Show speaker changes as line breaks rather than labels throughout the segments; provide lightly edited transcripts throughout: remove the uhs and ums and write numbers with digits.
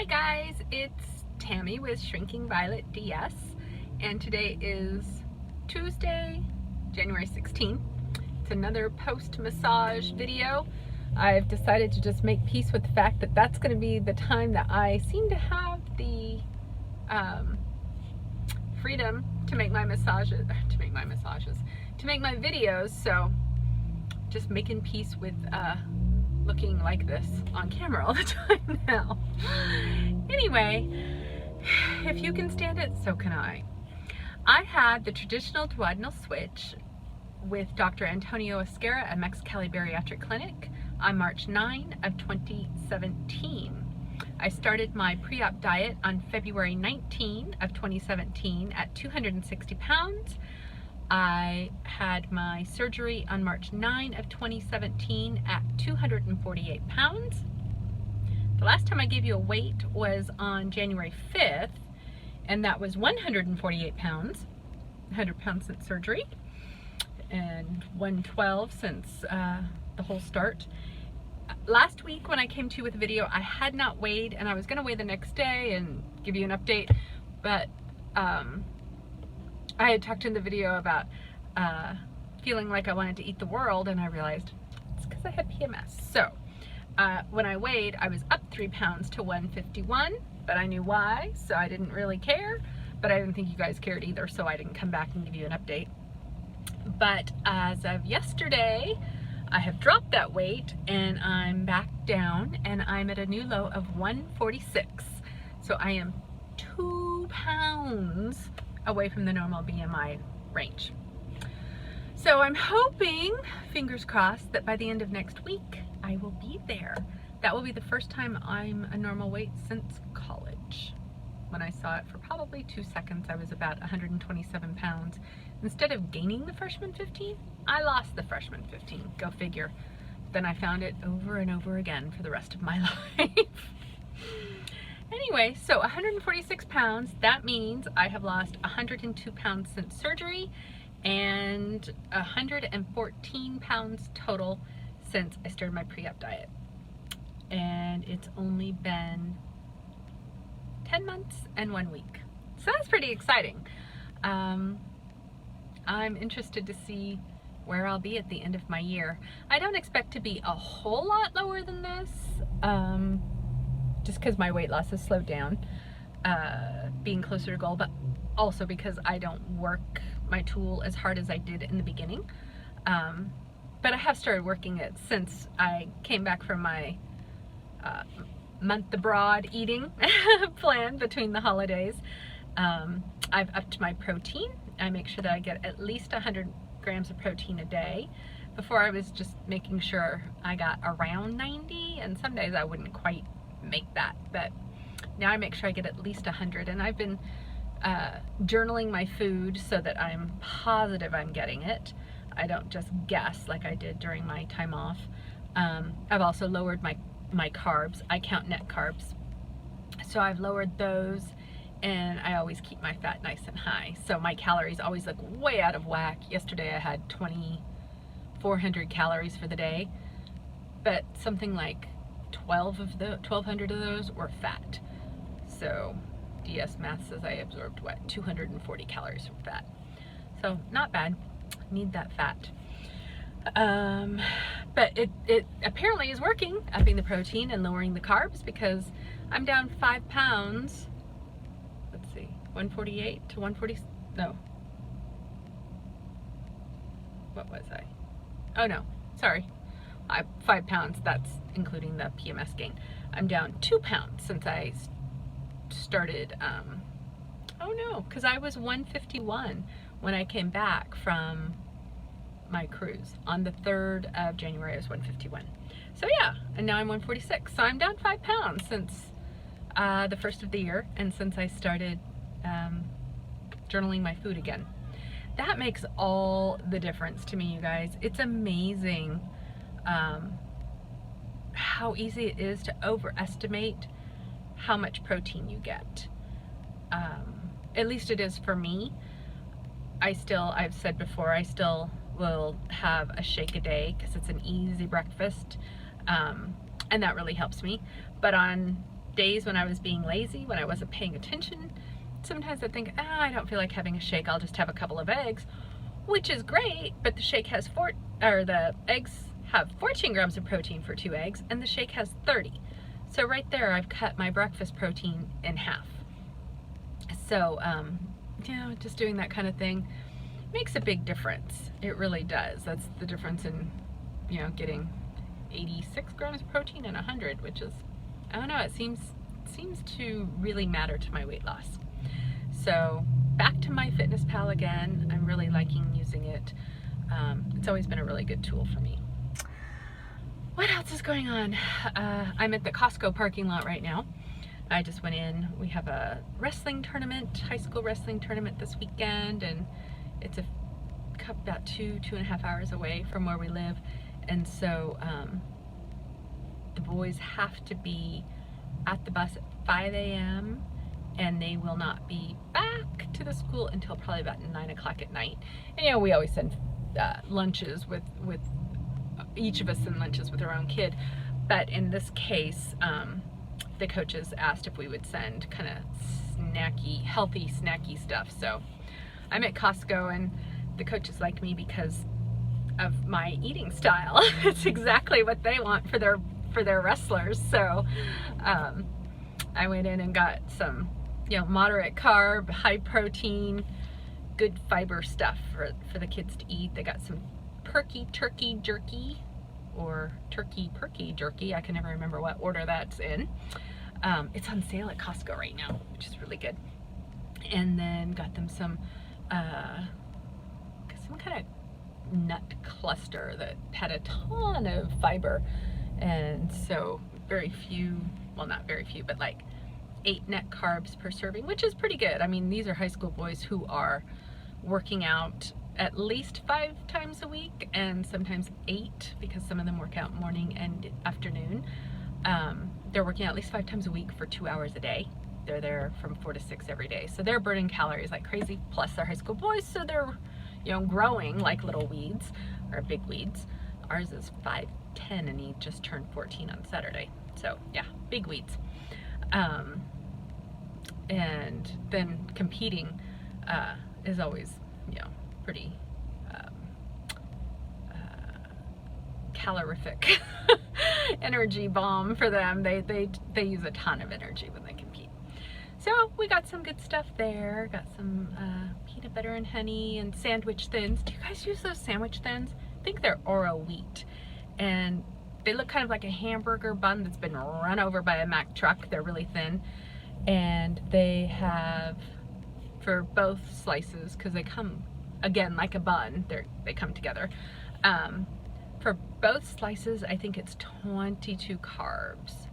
Hi guys, it's Tammy with Shrinking Violet DS, and today is Tuesday, January 16th. It's another post-massage video. I've decided to just make peace with the fact that that's going to be the time that I seem to have the freedom to make my videos, so just making peace with looking like this on camera all the time now. Anyway, if you can stand it, so can I. I had the traditional duodenal switch with Dr. Antonio Esquerra at Mexicali Bariatric Clinic on March 9 of 2017. I started my pre-op diet on February 19 of 2017 at 260 pounds. I had my surgery on March 9 of 2017 at 248 pounds. The last time I gave you a weight was on January 5th, and that was 148 pounds, 100 pounds since surgery, and 112 since the whole start. Last week when I came to you with a video, I had not weighed, and I was gonna weigh the next day and give you an update, but I had talked in the video about feeling like I wanted to eat the world, and I realized it's because I had PMS. So when I weighed, I was up 3 pounds to 151, but I knew why, so I didn't really care, but I didn't think you guys cared either, so I didn't come back and give you an update. But as of yesterday, I have dropped that weight, and I'm back down, and I'm at a new low of 146. So I am 2 pounds away from the normal BMI range. So I'm hoping, fingers crossed, that by the end of next week I will be there. That will be the first time I'm a normal weight since college. When I saw it for probably 2 seconds, I was about 127 pounds. Instead of gaining the freshman 15, I lost the freshman 15. Go figure. Then I found it over and over again for the rest of my life. Anyway, so 146 pounds, that means I have lost 102 pounds since surgery and 114 pounds total since I started my pre-op diet. And it's only been 10 months and 1 week. So that's pretty exciting. I'm interested to see where I'll be at the end of my year. I don't expect to be a whole lot lower than this. Just because my weight loss has slowed down, being closer to goal, but also because I don't work my tool as hard as I did in the beginning. But I have started working it since I came back from my month abroad eating plan between the holidays. I've upped my protein. I make sure that I get at least 100 grams of protein a day. Before I was just making sure I got around 90, and some days I wouldn't quite make that, but now I make sure I get at least 100, and I've been journaling my food so that I'm positive I'm getting it. I don't just guess like I did during my time off. I've also lowered my carbs. I count net carbs, so I've lowered those, and I always keep my fat nice and high, so my calories always look way out of whack. Yesterday I had 2,400 calories for the day, but something like 1,200 of those were fat. So DS math says I absorbed what, 240 calories from fat. So not bad. Need that fat. But it apparently is working, upping the protein and lowering the carbs, because I'm down 5 pounds. Let's see, 148 to 140. No. What was I? Oh no, sorry. 5 pounds, that's including the PMS gain. I'm down 2 pounds since I started, oh no, because I was 151 when I came back from my cruise. On the 3rd of January, I was 151. So yeah, and now I'm 146. So I'm down 5 pounds since the first of the year, and since I started journaling my food again. That makes all the difference to me, you guys. It's amazing how easy it is to overestimate how much protein you get. At least it is for me. I've said before, I still will have a shake a day because it's an easy breakfast, and that really helps me. But on days when I was being lazy, when I wasn't paying attention, sometimes I think, I don't feel like having a shake, I'll just have a couple of eggs, which is great, but the shake has the eggs have 14 grams of protein for 2 eggs, and the shake has 30. So right there, I've cut my breakfast protein in half. So, you know, just doing that kind of thing makes a big difference. It really does. That's the difference in, you know, getting 86 grams of protein and 100, which is, I don't know, it seems to really matter to my weight loss. So back to MyFitnessPal again. I'm really liking using it. It's always been a really good tool for me. What else is going on? I'm at the Costco parking lot right now. I just went in. We have a wrestling tournament, high school wrestling tournament this weekend, and it's about 2.5 hours away from where we live. And so the boys have to be at the bus at 5 a.m. and they will not be back to the school until probably about 9 o'clock at night. And you know, we always send lunches with each of us send lunches with our own kid, but in this case, the coaches asked if we would send kind of snacky, healthy, snacky stuff. So I'm at Costco, and the coaches like me because of my eating style. It's exactly what they want for their wrestlers. So I went in and got some, you know, moderate carb, high protein, good fiber stuff for the kids to eat. They got some perky turkey jerky, or turkey perky jerky. I can never remember what order that's in. It's on sale at Costco right now, which is really good. And then got them some kind of nut cluster that had a ton of fiber, and so very few, well, not very few, but like 8 net carbs per serving, which is pretty good. I mean, these are high school boys who are working out at least 5 times a week, and sometimes 8, because some of them work out morning and afternoon. They're working out at least 5 times a week for 2 hours a day. They're there from 4 to 6 every day. So they're burning calories like crazy, plus they're high school boys, so they're, you know, growing like little weeds, or big weeds. Ours is 5'10", and he just turned 14 on Saturday. So yeah, big weeds. And then competing is always, you know, pretty calorific energy bomb for them. They use a ton of energy when they compete. So we got some good stuff there. Got some peanut butter and honey and sandwich thins. Do you guys use those sandwich thins? I think they're Oro wheat, and they look kind of like a hamburger bun that's been run over by a Mack truck. They're really thin, and they have, for both slices, because they come again like a bun, they come together. For both slices, I think it's 22 carbs,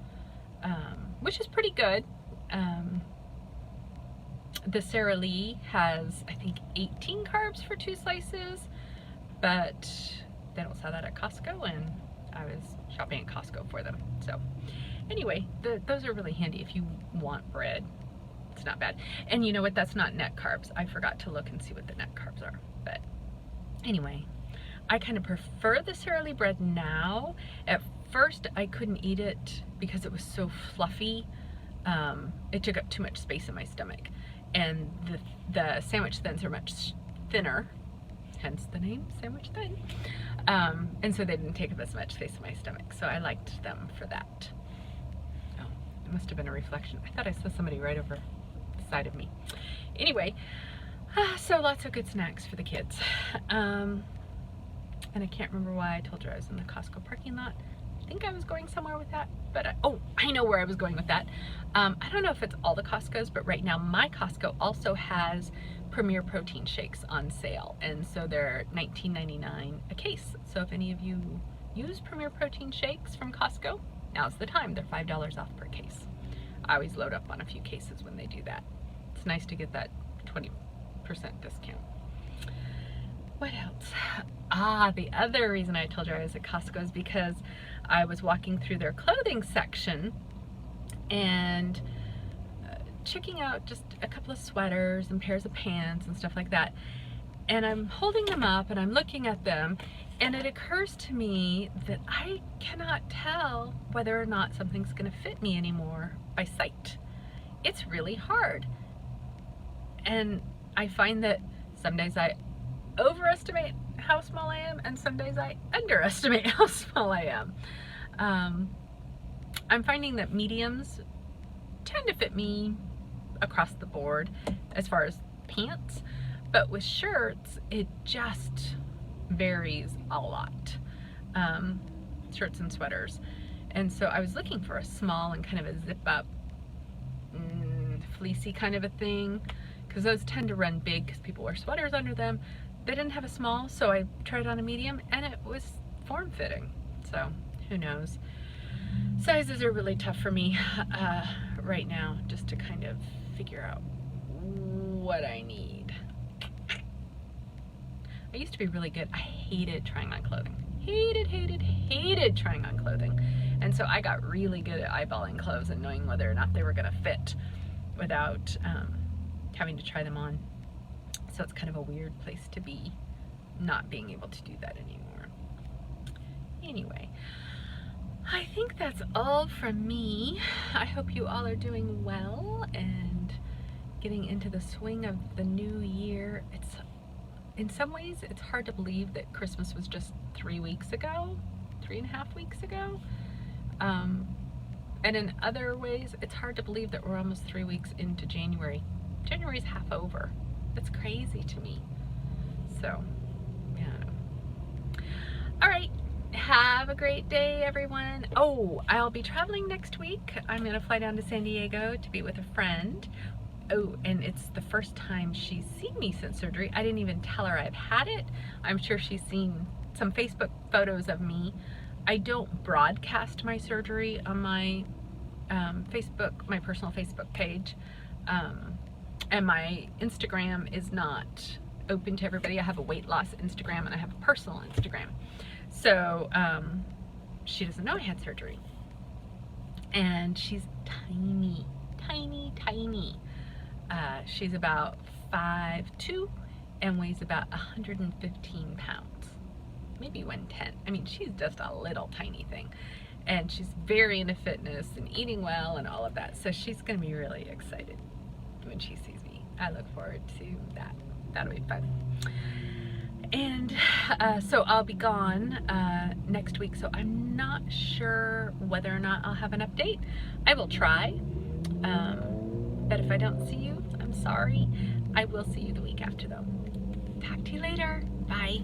which is pretty good. The Sara Lee has, I think, 18 carbs for 2 slices, but they don't sell that at Costco, and I was shopping at Costco for them. So anyway, those are really handy if you want bread. It's not bad. And you know what? That's not net carbs. I forgot to look and see what the net carbs are. But anyway, I kind of prefer the Sara Lee bread now. At first, I couldn't eat it because it was so fluffy. It took up too much space in my stomach. And the sandwich thins are much thinner, hence the name Sandwich Thin. And so they didn't take up as much space in my stomach. So I liked them for that. Oh, it must have been a reflection. I thought I saw somebody right over the side of me. Anyway, so lots of good snacks for the kids. And I can't remember why I told you I was in the Costco parking lot. I think I was going somewhere with that, but I know where I was going with that. I don't know if it's all the Costco's, but right now my Costco also has Premier Protein shakes on sale, and so they're $19.99 a case. So if any of you use Premier Protein shakes from Costco, now's the time. They're $5 off per case. I always load up on a few cases when they do that. It's nice to get that 20% discount. What else? The other reason I told you I was at Costco is because I was walking through their clothing section and checking out just a couple of sweaters and pairs of pants and stuff like that. And I'm holding them up and I'm looking at them, And it occurs to me that I cannot tell whether or not something's going to fit me anymore by sight. It's really hard. And I find that some days I overestimate how small I am, and some days I underestimate how small I am. I'm finding that mediums tend to fit me across the board as far as pants, but with shirts, it just varies a lot. Shirts and sweaters. And so I was looking for a small and kind of a zip up, fleecy kind of a thing, because those tend to run big because people wear sweaters under them. They didn't have a small, so I tried on a medium and it was form-fitting. So who knows? Sizes are really tough for me right now, just to kind of figure out what I need. I used to be really good. I hated trying on clothing. Hated trying on clothing. And so I got really good at eyeballing clothes and knowing whether or not they were gonna fit without having to try them on. So it's kind of a weird place to be, not being able to do that anymore. Anyway, I think that's all from me. I hope you all are doing well and getting into the swing of the new year. It's, in some ways, it's hard to believe that Christmas was just 3 weeks ago, 3.5 weeks ago. And in other ways, it's hard to believe that we're almost 3 weeks into January. January's half over. That's crazy to me. So, yeah. All right. Have a great day, everyone. Oh, I'll be traveling next week. I'm going to fly down to San Diego to be with a friend. Oh, and it's the first time she's seen me since surgery. I didn't even tell her I've had it. I'm sure she's seen some Facebook photos of me. I don't broadcast my surgery on my Facebook, my personal Facebook page. And my Instagram is not open to everybody. I have a weight loss Instagram and I have a personal Instagram. So she doesn't know I had surgery. And she's tiny. She's about 5'2" and weighs about 115 pounds. Maybe 110. I mean, she's just a little tiny thing. And she's very into fitness and eating well and all of that. So she's going to be really excited when she sees me. I look forward to that. That'll be fun. And so I'll be gone next week, so I'm not sure whether or not I'll have an update. I will try, but if I don't see you, I'm sorry. I will see you the week after though. Talk to you later. Bye.